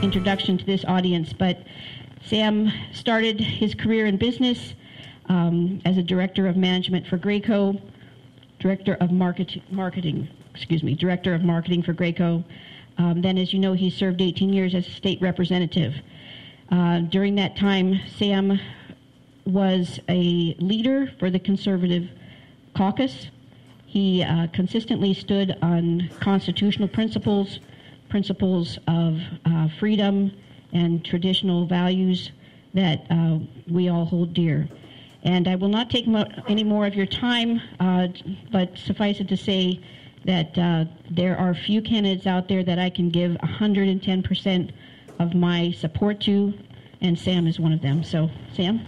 introduction to this audience, but Sam started his career in business as a director of management for Graco, director of marketing for Graco. Then, as you know, he served 18 years as a state representative. During that time, Sam was a leader for the Conservative Caucus. He consistently stood on constitutional principles of freedom and traditional values that we all hold dear. And I will not take any more of your time, but suffice it to say that there are few candidates out there that I can give 110% of my support to, and Sam is one of them. So, Sam?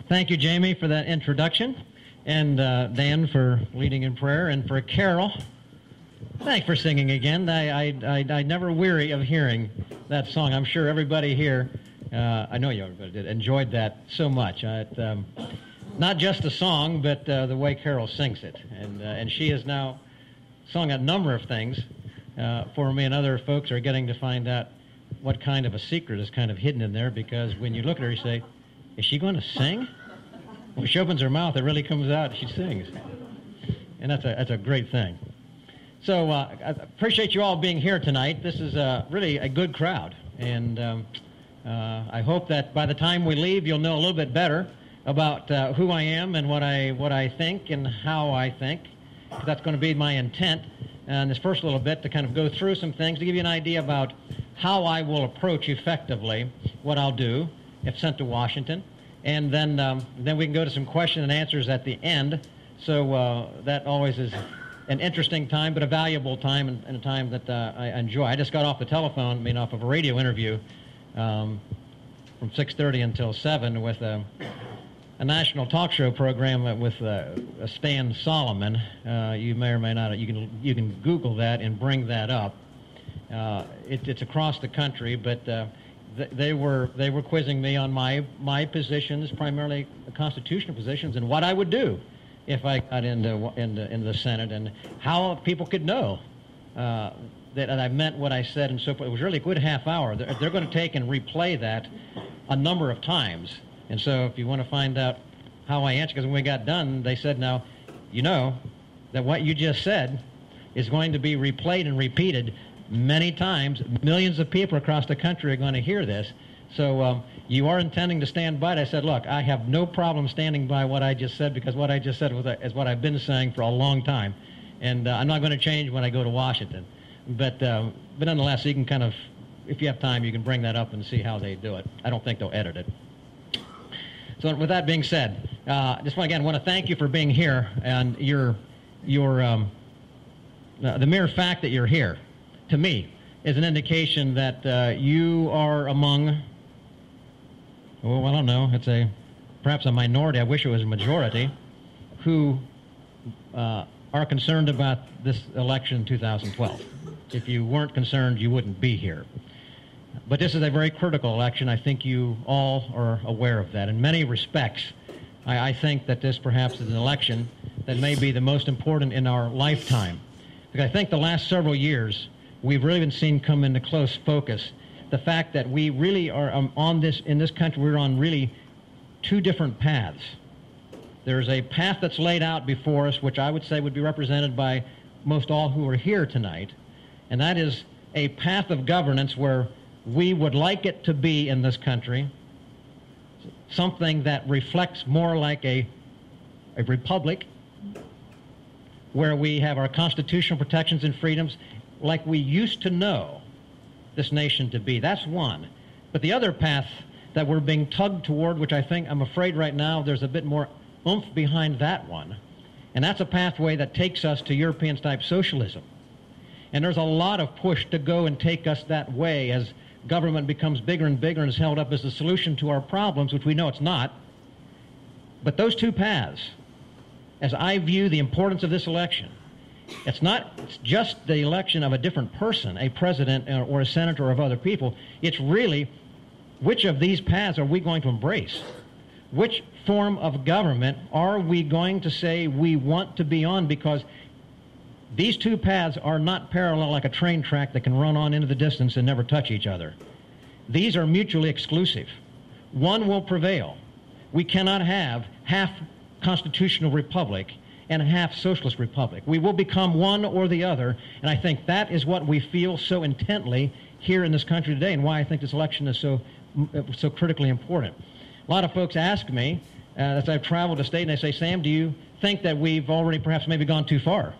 Thank you, Jamie, for that introduction, and Dan for leading in prayer, and for Carol, thanks for singing again. I never weary of hearing that song. I'm sure everybody here, I know everybody did, enjoyed that so much. Not just the song, but the way Carol sings it, and she has now sung a number of things for me, and other folks are getting to find out what kind of a secret is kind of hidden in there, because when you look at her, you say, is she going to sing? When she opens her mouth, it really comes out, she sings. And that's a great thing. So I appreciate you all being here tonight. This is really a good crowd. And I hope that by the time we leave, you'll know a little bit better about who I am and what I think and how I think. That's going to be my intent in this first little bit, to kind of go through some things, to give you an idea about how I will approach effectively what I'll do if sent to Washington, and then we can go to some question and answers at the end. So that always is an interesting time, but a valuable time, and a time that I enjoy. I just got off the telephone, off of a radio interview from 6:30 until 7 with a national talk show program with Stan Solomon. You may or may not. You can Google that and bring that up. It's across the country, but. They were quizzing me on my positions, primarily constitutional positions, and what I would do if I got into the Senate, and how people could know that I meant what I said, and so forth. It was really a good half hour. They're going to take and replay that a number of times, and so if you want to find out how I answered, because when we got done, they said, now, you know that what you just said is going to be replayed and repeated many times. Millions of people across the country are going to hear this. So you are intending to stand by it. I said, look, I have no problem standing by what I just said, because what I just said is what I've been saying for a long time. And I'm not going to change when I go to Washington. But nonetheless, you can kind of, if you have time, you can bring that up and see how they do it. I don't think they'll edit it. So with that being said, just want to thank you for being here. And the mere fact that you're here, to me, is an indication that you are among, I don't know, perhaps a minority, I wish it was a majority, who are concerned about this election in 2012. If you weren't concerned, you wouldn't be here. But this is a very critical election. I think you all are aware of that. In many respects, I think that this perhaps is an election that may be the most important in our lifetime. Because I think the last several years, we've really been seen come into close focus the fact that we really are in this country, we're on really two different paths. There's a path that's laid out before us, which I would say would be represented by most all who are here tonight, and that is a path of governance where we would like it to be in this country, something that reflects more like a republic, where we have our constitutional protections and freedoms like we used to know this nation to be. That's one. But the other path that we're being tugged toward, which I'm afraid right now there's a bit more oomph behind that one, and that's a pathway that takes us to European-type socialism. And there's a lot of push to go and take us that way as government becomes bigger and bigger and is held up as the solution to our problems, which we know it's not. But those two paths, as I view the importance of this election, it's just the election of a different person, a president or a senator or of other people. It's really, which of these paths are we going to embrace? Which form of government are we going to say we want to be on? Because these two paths are not parallel like a train track that can run on into the distance and never touch each other. These are mutually exclusive. One will prevail. We cannot have half constitutional republic and half socialist republic. We will become one or the other, and I think that is what we feel so intently here in this country today, and why I think this election is so critically important. A lot of folks ask me, as I've traveled the state, and they say, Sam, do you think that we've already perhaps maybe gone too far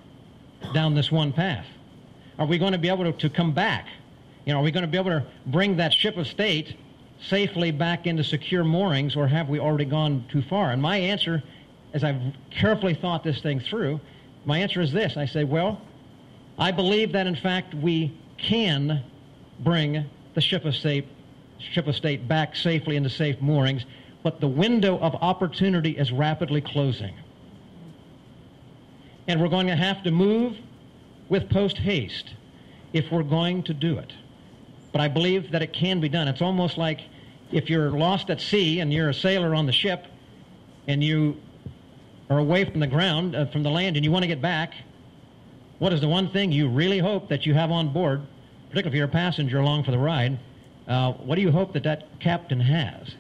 down this one path? Are we going to be able to come back? You know, are we going to be able to bring that ship of state safely back into secure moorings, or have we already gone too far? And my answer, as I've carefully thought this thing through, my answer is this. I say, well, I believe that, in fact, we can bring the ship of state back safely into safe moorings, but the window of opportunity is rapidly closing. And we're going to have to move with post-haste if we're going to do it. But I believe that it can be done. It's almost like if you're lost at sea and you're a sailor on the ship and you are away from the ground, from the land, and you want to get back, what is the one thing you really hope that you have on board, particularly if you're a passenger along for the ride? What do you hope that captain has?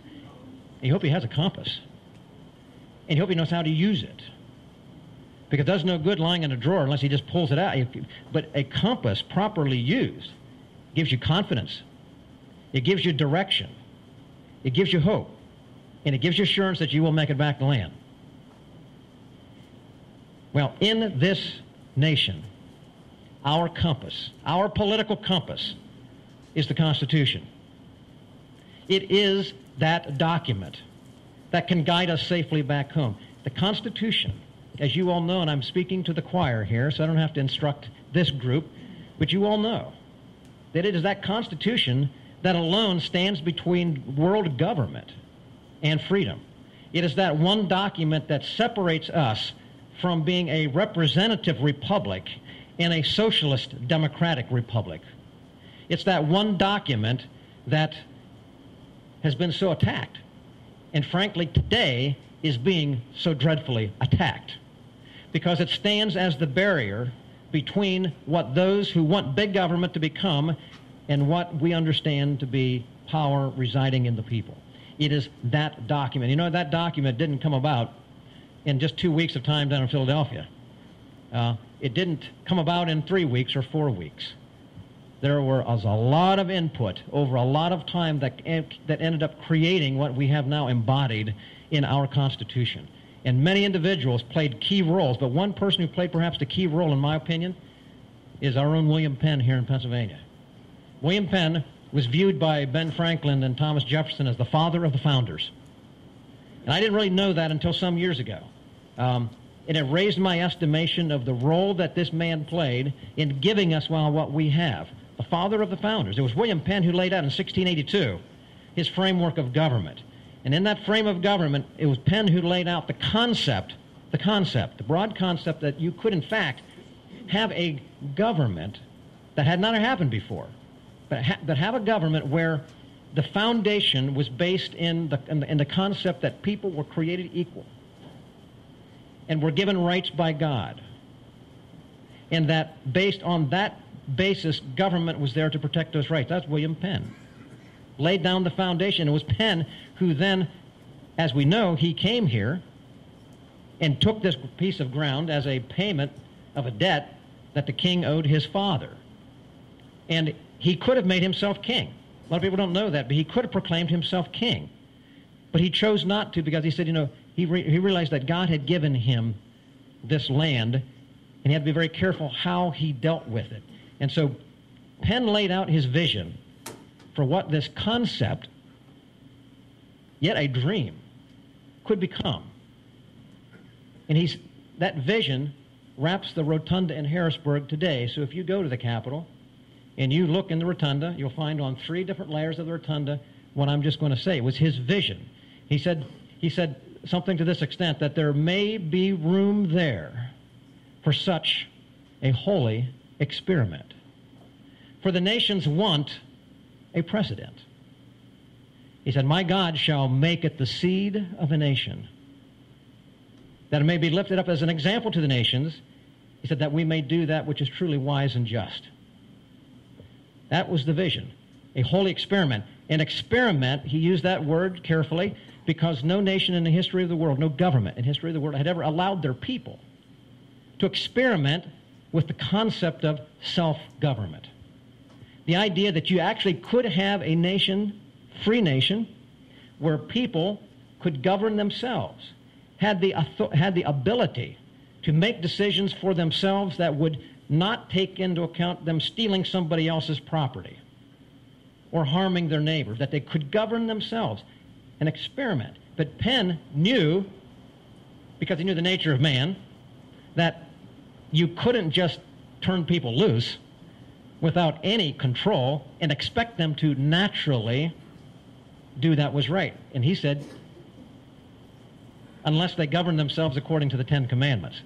You hope he has a compass. And you hope he knows how to use it. Because it does no good lying in a drawer unless he just pulls it out. But a compass properly used gives you confidence. It gives you direction. It gives you hope. And it gives you assurance that you will make it back to land. Well, in this nation, our compass, our political compass, is the Constitution. It is that document that can guide us safely back home. The Constitution, as you all know, and I'm speaking to the choir here, so I don't have to instruct this group, but you all know that it is that Constitution that alone stands between world government and freedom. It is that one document that separates us from being a representative republic and a socialist democratic republic. It's that one document that has been so attacked, and frankly today is being so dreadfully attacked, because it stands as the barrier between what those who want big government to become and what we understand to be power residing in the people. It is that document. You know, that document didn't come about in just 2 weeks of time down in Philadelphia. It didn't come about in 3 weeks or 4 weeks. There was a lot of input over a lot of time that ended up creating what we have now embodied in our Constitution. And many individuals played key roles, but one person who played perhaps the key role, in my opinion, is our own William Penn here in Pennsylvania. William Penn was viewed by Ben Franklin and Thomas Jefferson as the father of the founders. And I didn't really know that until some years ago. And it raised my estimation of the role that this man played in giving us what we have. The father of the founders. It was William Penn who laid out in 1682 his framework of government. And in that frame of government, it was Penn who laid out the broad concept that you could, in fact, have a government that had not happened before, but have a government where the foundation was based in the concept that people were created equal and were given rights by God, and that based on that basis, government was there to protect those rights. That's William Penn. Laid down the foundation. It was Penn who then, as we know, he came here and took this piece of ground as a payment of a debt that the king owed his father. And he could have made himself king. A lot of people don't know that, but he could have proclaimed himself king. But he chose not to, because he said, he realized that God had given him this land, and he had to be very careful how he dealt with it. And so Penn laid out his vision for what this concept, yet a dream, could become. And that vision wraps the rotunda in Harrisburg today. So if you go to the Capitol and you look in the rotunda, you'll find on 3 different layers of the rotunda what I'm just going to say. It was his vision. He said something to this extent, that there may be room there for such a holy experiment. For the nations want a precedent. He said, my God shall make it the seed of a nation, that it may be lifted up as an example to the nations. He said that we may do that which is truly wise and just. That was the vision, a holy experiment. An experiment, he used that word carefully, because no nation in the history of the world, no government in the history of the world had ever allowed their people to experiment with the concept of self-government. The idea that you actually could have a nation, free nation, where people could govern themselves, had the ability to make decisions for themselves that would not take into account them stealing somebody else's property or harming their neighbor, that they could govern themselves. An experiment. But Penn knew, because he knew the nature of man, that you couldn't just turn people loose without any control and expect them to naturally do that was right. And he said, unless they govern themselves according to the Ten Commandments.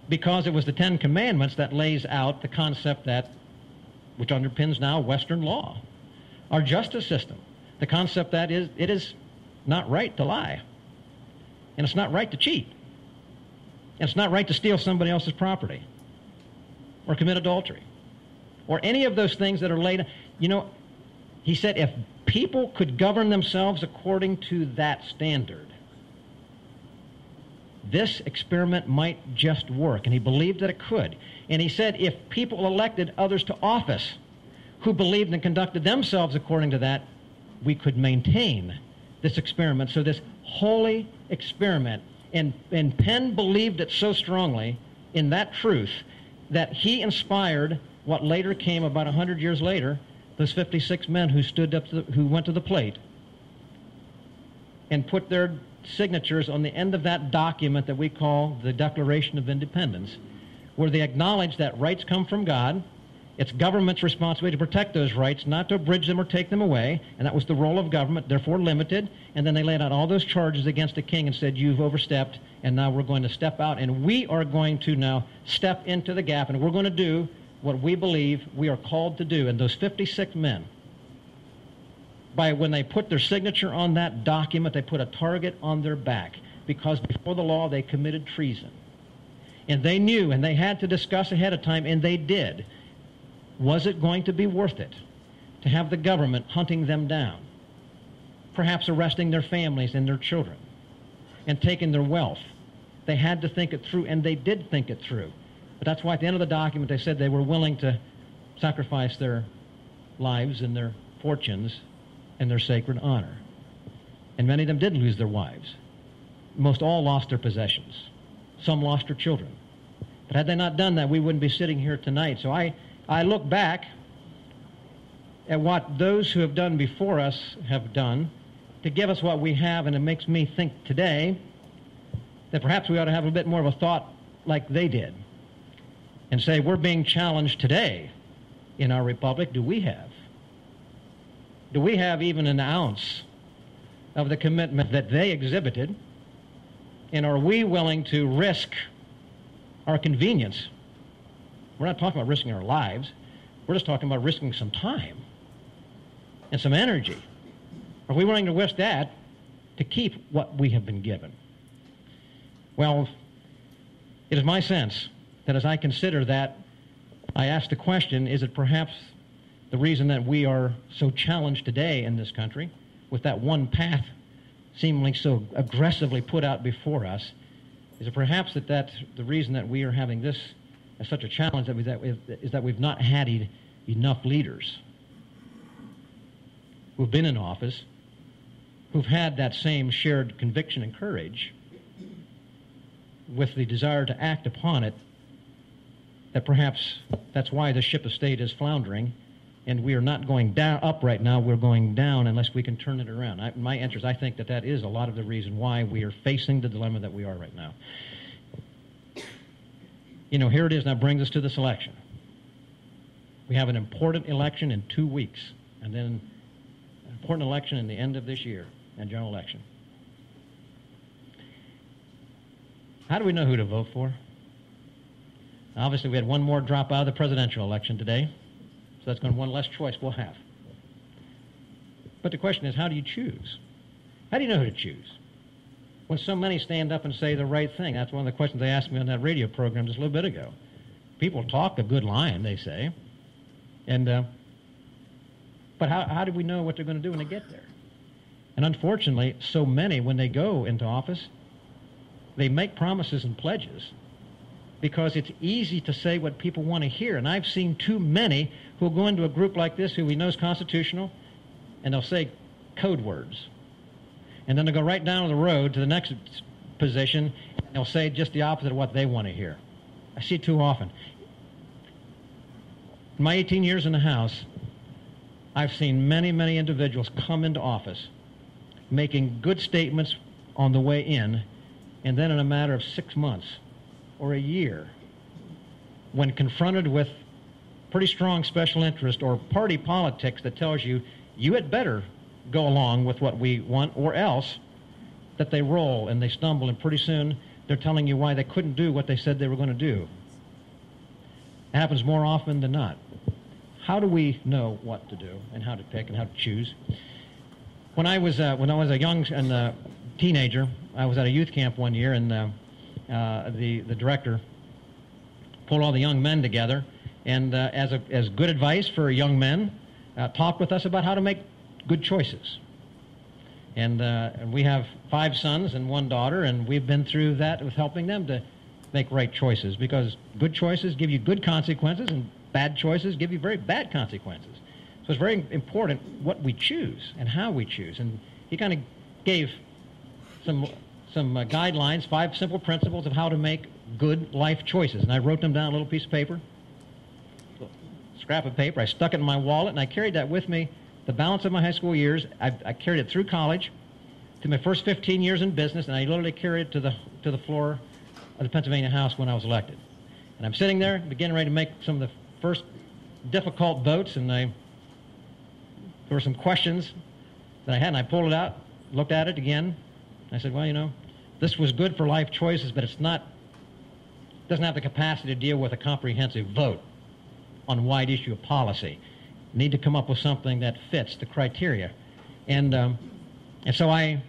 Because it was the Ten Commandments that lays out the concept that, which underpins now Western law, our justice system. The concept that is, it is not right to lie. And it's not right to cheat. And it's not right to steal somebody else's property or commit adultery or any of those things that are laid. You know, he said if people could govern themselves according to that standard, this experiment might just work. And he believed that it could. And he said if people elected others to office who believed and conducted themselves according to that, we could maintain this experiment. So this holy experiment, and Penn believed it so strongly in that truth that he inspired what later came about 100 years later, those 56 men who stood up, who went to the plate and put their signatures on the end of that document that we call the Declaration of Independence, where they acknowledge that rights come from God. It's government's responsibility to protect those rights, not to abridge them or take them away, and that was the role of government, therefore limited. And then they laid out all those charges against the king and said, you've overstepped, and now we're going to step out, and we are going to now step into the gap, and we're going to do what we believe we are called to do. And those 56 men, when they put their signature on that document, they put a target on their back, because before the law they committed treason. And they knew, and they had to discuss ahead of time, and they did. Was it going to be worth it to have the government hunting them down, perhaps arresting their families and their children, and taking their wealth? They had to think it through, and they did think it through. But that's why at the end of the document they said they were willing to sacrifice their lives and their fortunes and their sacred honor. And many of them did lose their wives. Most all lost their possessions. Some lost their children. But had they not done that, we wouldn't be sitting here tonight. So I look back at what those who have done before us have done to give us what we have, and it makes me think today that perhaps we ought to have a bit more of a thought like they did and say, we're being challenged today in our republic. Do we have even an ounce of the commitment that they exhibited? And are we willing to risk our convenience? We're not talking about risking our lives. We're just talking about risking some time and some energy. Are we willing to risk that to keep what we have been given? Well, it is my sense that as I consider that, I ask the question, is it perhaps the reason that we are so challenged today in this country with that one path seemingly so aggressively put out before us? Is it perhaps that that's the reason that we are having this as such a challenge, is that we've not had enough leaders who've been in office, who've had that same shared conviction and courage with the desire to act upon it, that perhaps that's why the ship of state is floundering, and we are not going up right now, we're going down unless we can turn it around. My interest, I think that is a lot of the reason why we are facing the dilemma that we are right now. You know, here it is, now brings us to this election. We have an important election in 2 weeks, and then an important election in the end of this year, and general election. How do we know who to vote for? Obviously, we had one more drop out of the presidential election today, so that's going to be one less choice we'll have. But the question is, how do you choose? How do you know who to choose? When so many stand up and say the right thing. That's one of the questions they asked me on that radio program just a little bit ago. People talk a good line, they say. But how do we know what they're going to do when they get there? And unfortunately, so many, when they go into office, they make promises and pledges because it's easy to say what people want to hear. And I've seen too many who will go into a group like this who we know is constitutional, and they'll say code words. And then they'll go right down the road to the next position, and they'll say just the opposite of what they want to hear. I see it too often. In my 18 years in the House, I've seen many, many individuals come into office making good statements on the way in, and then in a matter of 6 months or a year, when confronted with pretty strong special interest or party politics that tells you, you had better go along with what we want, or else, that they roll and they stumble, and pretty soon they're telling you why they couldn't do what they said they were going to do. It happens more often than not. How do we know what to do and how to pick and how to choose? When I was a young and teenager, I was at a youth camp one year, and the director pulled all the young men together, and as good advice for young men, talked with us about how to make good choices. And we have 5 sons and 1 daughter, and we've been through that with helping them to make right choices, because good choices give you good consequences, and bad choices give you very bad consequences. So it's very important what we choose and how we choose. And he kind of gave some guidelines, 5 simple principles of how to make good life choices. And I wrote them down on a little piece of paper, scrap of paper. I stuck it in my wallet, and I carried that with me the balance of my high school years. I carried it through college, to my first 15 years in business, and I literally carried it to the floor of the Pennsylvania House when I was elected. And I'm sitting there, beginning ready to make some of the first difficult votes, and there were some questions that I had, and I pulled it out, looked at it again, and I said, well, you know, this was good for life choices, but it doesn't have the capacity to deal with a comprehensive vote on a wide issue of policy. Need to come up with something that fits the criteria. And so I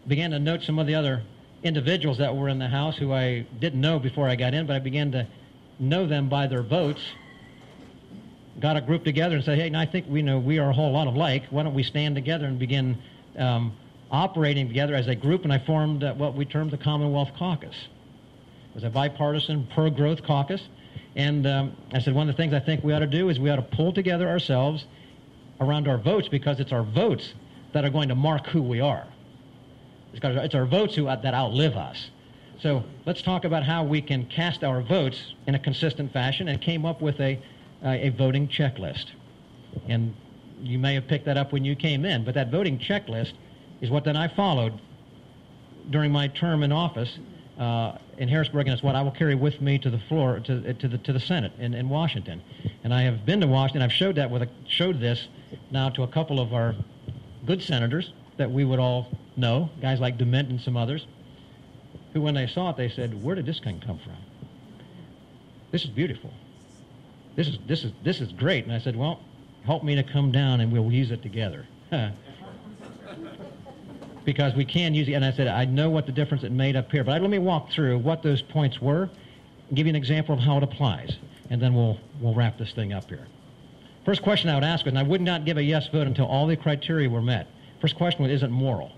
began to note some of the other individuals that were in the House who I didn't know before I got in, but I began to know them by their votes. Got a group together and said, hey, I think we are a whole lot alike. Why don't we stand together and begin operating together as a group? And I formed what we termed the Commonwealth Caucus. It was a bipartisan pro-growth caucus. And I said, one of the things I think we ought to do is we ought to pull together ourselves around our votes, because it's our votes that are going to mark who we are. It's our votes that outlive us. So let's talk about how we can cast our votes in a consistent fashion, and came up with a voting checklist. And you may have picked that up when you came in, but that voting checklist is what then I followed during my term in office in Harrisburg, and it's what I will carry with me to the floor, to the Senate in Washington. And I have been to Washington. I've showed this now to a couple of our good senators that we would all know, guys like DeMint and some others, who when they saw it, they said, where did this thing come from? This is beautiful. This is great. And I said, well, help me to come down and we'll use it together. Because we can use it. And I said, I know what the difference it made up here, but let me walk through what those points were and give you an example of how it applies. And then we'll wrap this thing up here. First question I would ask was, and I would not give a yes vote until all the criteria were met. First question was, is it moral?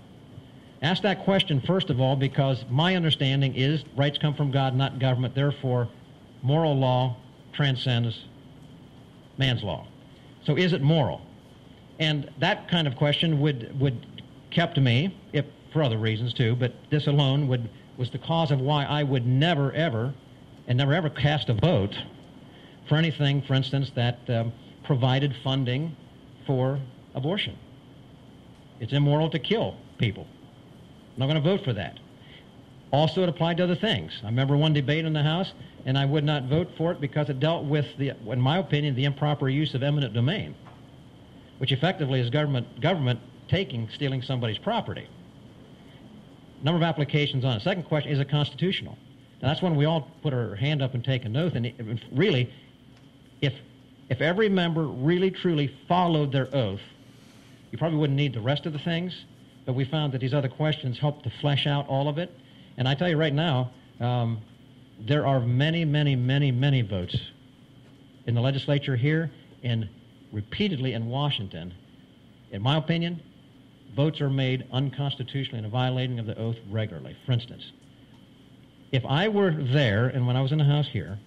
Ask that question, first of all, because my understanding is rights come from God, not government. Therefore, moral law transcends man's law. So is it moral? And that kind of question would kept me, if for other reasons too, but this alone was the cause of why I would never ever cast a vote for anything, for instance, that provided funding for abortion. It's immoral to kill people. I'm not going to vote for that. Also, it applied to other things. I remember one debate in the House, and I would not vote for it because it dealt with, in my opinion, the improper use of eminent domain, which effectively is government stealing somebody's property. Number of applications on it. Second question, is it constitutional? Now, that's when we all put our hand up and take an oath, and really, if every member really truly followed their oath, You probably wouldn't need the rest of the things, but we found that these other questions helped to flesh out all of it. And I tell you right now, there are many, many, many, many votes in the legislature here and repeatedly in Washington. In my opinion, votes are made unconstitutionally and a violating of the oath regularly. For instance, if I were there and when I was in the House here,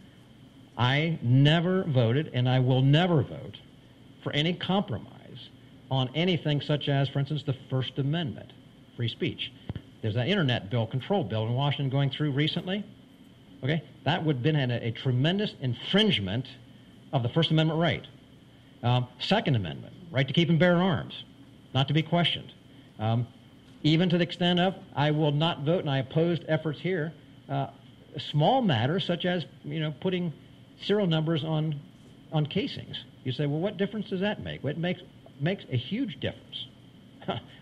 I never voted and I will never vote for any compromise on anything such as, for instance, the First Amendment, free speech. There's that internet bill, control bill in Washington going through recently. Okay, that would have been a tremendous infringement of the First Amendment right. Second Amendment, right to keep and bear arms, not to be questioned. Even to the extent of, I will not vote, and I opposed efforts here, small matters such as, putting serial numbers on casings. You say, well, what difference does that make? Well, it makes a huge difference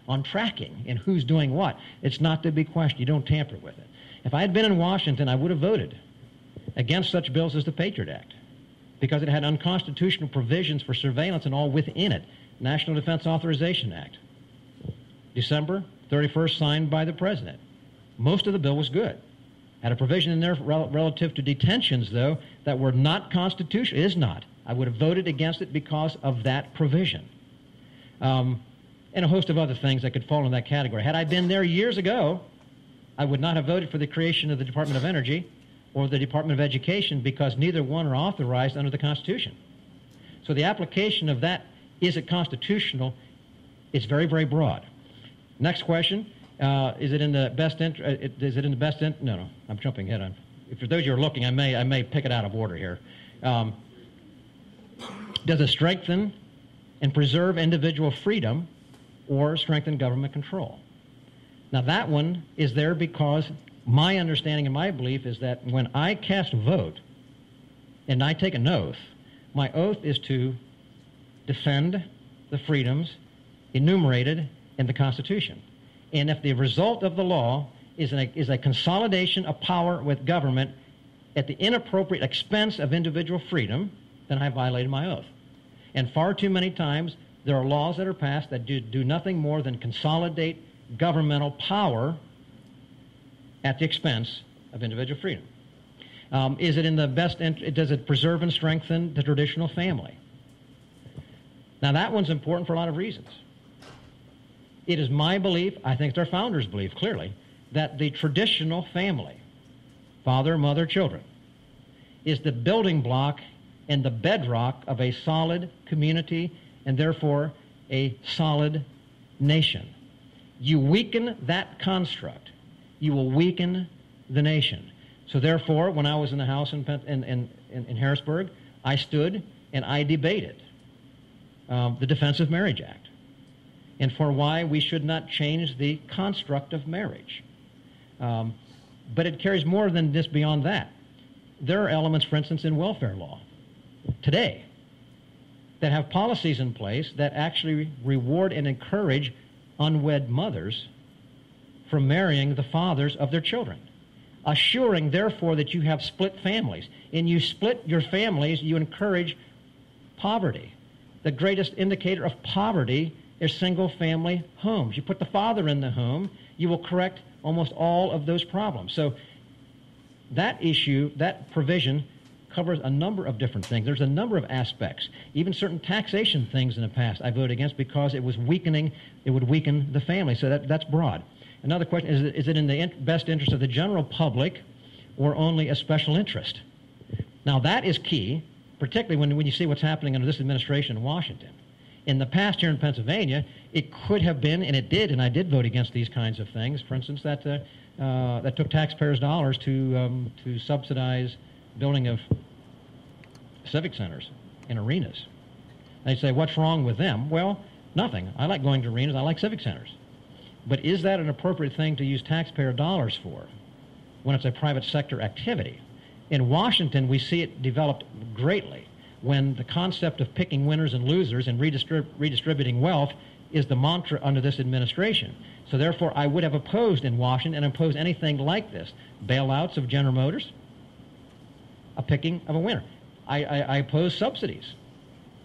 on tracking and who's doing what. It's not to be questioned. You don't tamper with it. If I had been in Washington, I would have voted against such bills as the Patriot Act because it had unconstitutional provisions for surveillance and all within it. National Defense Authorization Act, December 31st, signed by the President. Most of the bill was good. Had a provision in there relative to detentions, though, that were not constitutional. It is not. I would have voted against it because of that provision. And a host of other things that could fall in that category. Had I been there years ago, I would not have voted for the creation of the Department of Energy or the Department of Education because neither one are authorized under the Constitution. So the application of that, is it constitutional, is very, very broad. Next question, is it in the best interest? No, I'm jumping ahead. For those of you who are looking, I may pick it out of order here. Does it strengthen and preserve individual freedom or strengthen government control? Now that one is there because my understanding and my belief is that when I cast a vote and I take an oath, my oath is to defend the freedoms enumerated in the Constitution. And if the result of the law is a consolidation of power with government at the inappropriate expense of individual freedom, then I violated my oath. And far too many times there are laws that are passed that do nothing more than consolidate governmental power at the expense of individual freedom. Is it in the best interest? Does it preserve and strengthen the traditional family? Now that one's important for a lot of reasons. It is my belief, I think it's our founders' belief clearly, that the traditional family, father, mother, children, is the building block and the bedrock of a solid community and therefore a solid nation. You weaken that construct, you will weaken the nation. So therefore, when I was in the House in Harrisburg, I stood and I debated the Defense of Marriage Act and for why we should not change the construct of marriage. But it carries more than this beyond that. There are elements, for instance, in welfare law today that have policies in place that actually reward and encourage unwed mothers from marrying the fathers of their children, assuring, therefore, that you have split families. And you split your families, you encourage poverty. The greatest indicator of poverty is single-family homes. You put the father in the home, you will correct almost all of those problems. So that issue, that provision, covers a number of different things. There's a number of aspects. Even certain taxation things in the past I voted against because it was weakening, it would weaken the family. So that's broad. Another question, is it in the best interest of the general public or only a special interest? Now that is key, particularly when you see what's happening under this administration in Washington. In the past here in Pennsylvania, it could have been, and it did, and I did vote against these kinds of things. For instance, that took taxpayers' dollars to subsidize building of civic centers and arenas. They say, what's wrong with them? Well, nothing. I like going to arenas. I like civic centers. But is that an appropriate thing to use taxpayer dollars for when it's a private sector activity? In Washington, we see it developed greatly when the concept of picking winners and losers and redistributing wealth is the mantra under this administration. So therefore, I would have opposed in Washington and opposed anything like this. Bailouts of General Motors, a picking of a winner. I oppose subsidies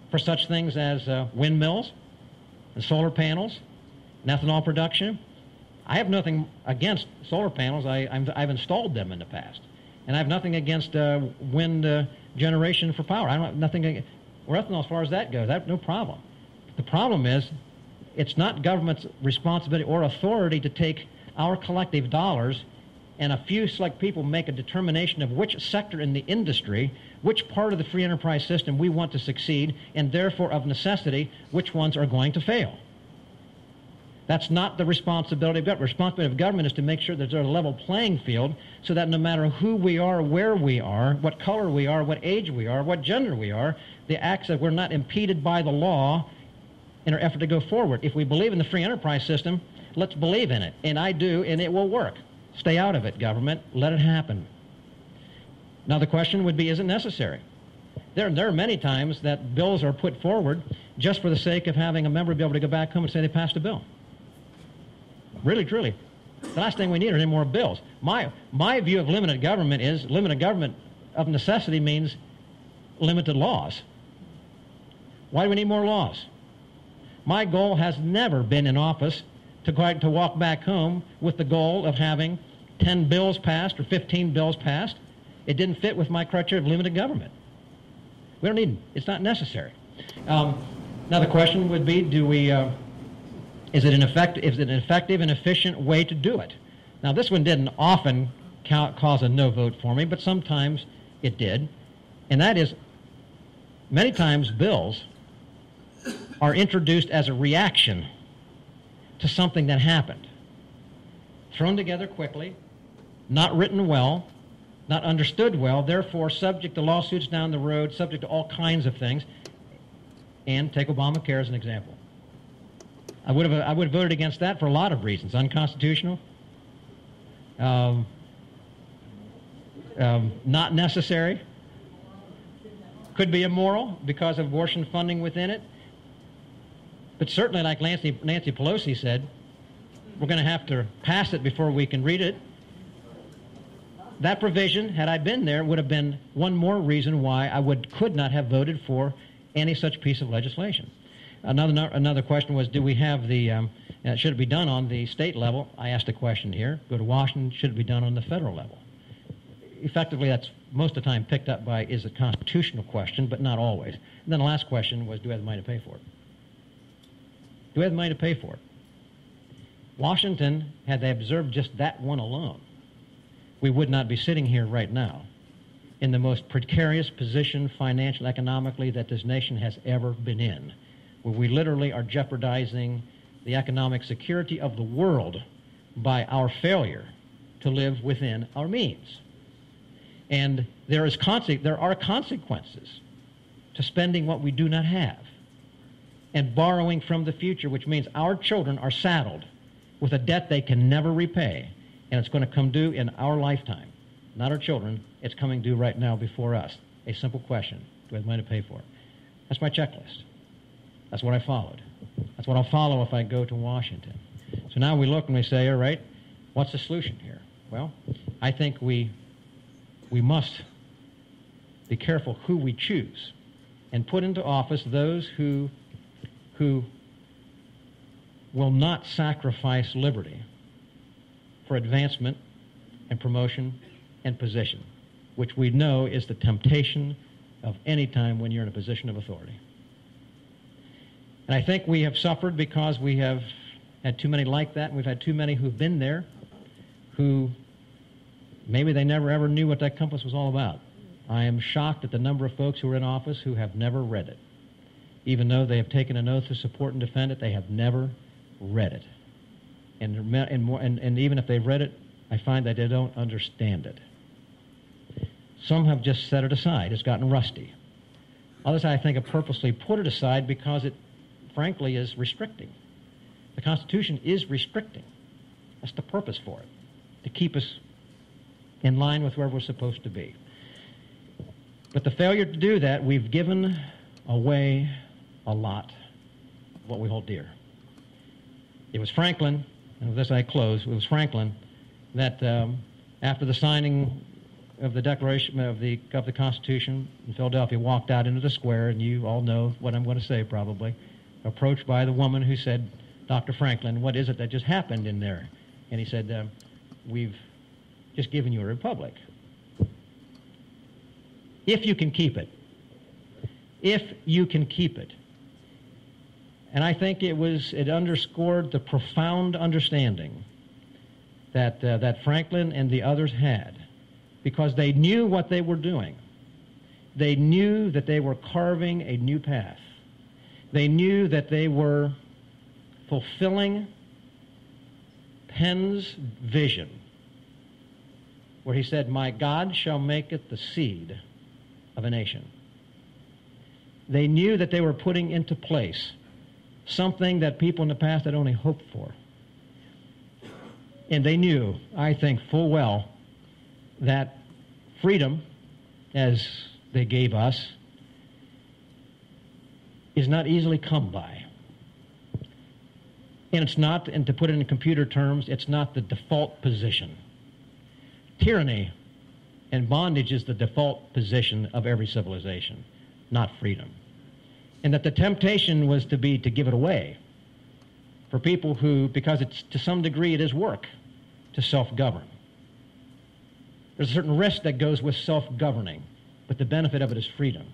for such things as windmills, and solar panels, and ethanol production. I have nothing against solar panels. I've installed them in the past. And I have nothing against wind generation for power. I don't have nothing against, or ethanol as far as that goes. I have no problem. The problem is it's not government's responsibility or authority to take our collective dollars and a few select people make a determination of which sector in the industry, which part of the free enterprise system we want to succeed, and therefore of necessity, which ones are going to fail. That's not the responsibility of government. The responsibility of government is to make sure that there's a level playing field so that no matter who we are, where we are, what color we are, what age we are, what gender we are, the acts that we're not impeded by the law in our effort to go forward. If we believe in the free enterprise system, let's believe in it. And I do, and it will work. Stay out of it, government. Let it happen. Now the question would be, is it necessary? There are many times that bills are put forward just for the sake of having a member be able to go back home and say they passed a bill. Really, truly. The last thing we need are any more bills. My view of limited government is limited government of necessity means limited laws. Why do we need more laws? My goal has never been in office to walk back home with the goal of having 10 bills passed or 15 bills passed. It didn't fit with my criteria of limited government. We don't need it. It's not necessary. Now the question would be, is it an effective and efficient way to do it? Now this one didn't often cause a no vote for me, but sometimes it did. And that is, many times bills are introduced as a reaction to something that happened. Thrown together quickly, not written well, not understood well, therefore subject to lawsuits down the road, subject to all kinds of things. And take Obamacare as an example. I would have voted against that for a lot of reasons. Unconstitutional, not necessary, could be immoral because of abortion funding within it. But certainly, like Nancy Pelosi said, we're going to have to pass it before we can read it. That provision, had I been there, would have been one more reason why I could not have voted for any such piece of legislation. Another question was, do we have should it be done on the state level? I asked a question here. Go to Washington, should it be done on the federal level? Effectively, that's most of the time picked up by, is it a constitutional question, but not always. And then the last question was, do we have the money to pay for it? Do we have the money to pay for it? Washington, had they observed just that one alone, we would not be sitting here right now in the most precarious position financially, economically, that this nation has ever been in, where we literally are jeopardizing the economic security of the world by our failure to live within our means. And there are consequences to spending what we do not have and borrowing from the future, which means our children are saddled with a debt they can never repay, and it's going to come due in our lifetime. Not our children. It's coming due right now before us. A simple question. Do we have money to pay for it? That's my checklist. That's what I followed. That's what I'll follow if I go to Washington. So now we look and we say, all right, what's the solution here? Well, I think we must be careful who we choose and put into office those who will not sacrifice liberty for advancement and promotion and position, which we know is the temptation of any time when you're in a position of authority. And I think we have suffered because we have had too many like that, and we've had too many who've been there who maybe they never ever knew what that compass was all about. I am shocked at the number of folks who are in office who have never read it. Even though they have taken an oath to support and defend it, they have never read it. And even if they've read it, I find that they don't understand it. Some have just set it aside. It's gotten rusty. Others, I think, have purposely put it aside because it, frankly, is restricting. The Constitution is restricting. That's the purpose for it, to keep us in line with where we're supposed to be. But the failure to do that, we've given away a lot of what we hold dear. It was Franklin, and with this I close, it was Franklin that after the signing of the Declaration of the Constitution in Philadelphia, walked out into the square, and you all know what I'm going to say probably, approached by the woman who said, "Dr. Franklin, what is it that just happened in there?" And he said, "We've just given you a republic. If you can keep it. If you can keep it." And I think it underscored the profound understanding that Franklin and the others had, because they knew what they were doing. They knew that they were carving a new path. They knew that they were fulfilling Penn's vision, where he said, "My God shall make it the seed of a nation." They knew that they were putting into place something that people in the past had only hoped for. And they knew, I think, full well that freedom, as they gave us, is not easily come by. And it's not, and to put it in computer terms, it's not the default position. Tyranny and bondage is the default position of every civilization, not freedom. And that the temptation was to give it away for people who, because it's to some degree it is work to self-govern. There's a certain risk that goes with self-governing, but the benefit of it is freedom.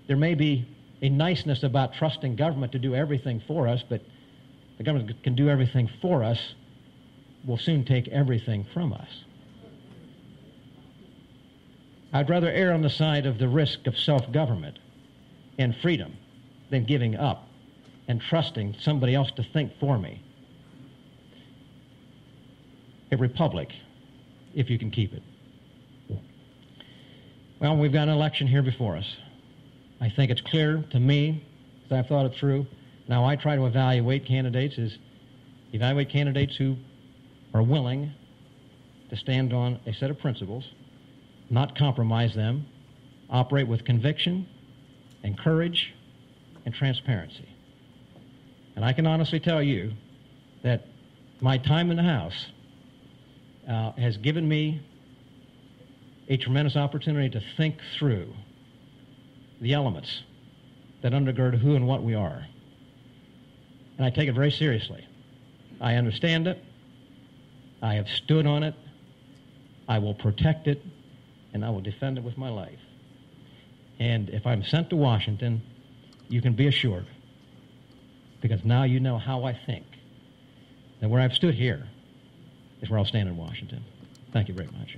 There may be a niceness about trusting government to do everything for us, but the government can do everything for us, will soon take everything from us. I'd rather err on the side of the risk of self-government and freedom than giving up and trusting somebody else to think for me. A republic, if you can keep it. Well, we've got an election here before us. I think it's clear to me, as I've thought it through. Now, I try to evaluate candidates who are willing to stand on a set of principles, not compromise them, operate with conviction and courage and transparency. And I can honestly tell you that my time in the House has given me a tremendous opportunity to think through the elements that undergird who and what we are. And I take it very seriously. I understand it. I have stood on it. I will protect it, and I will defend it with my life. And if I'm sent to Washington, you can be assured, because now you know how I think, that where I've stood here is where I'll stand in Washington. Thank you very much.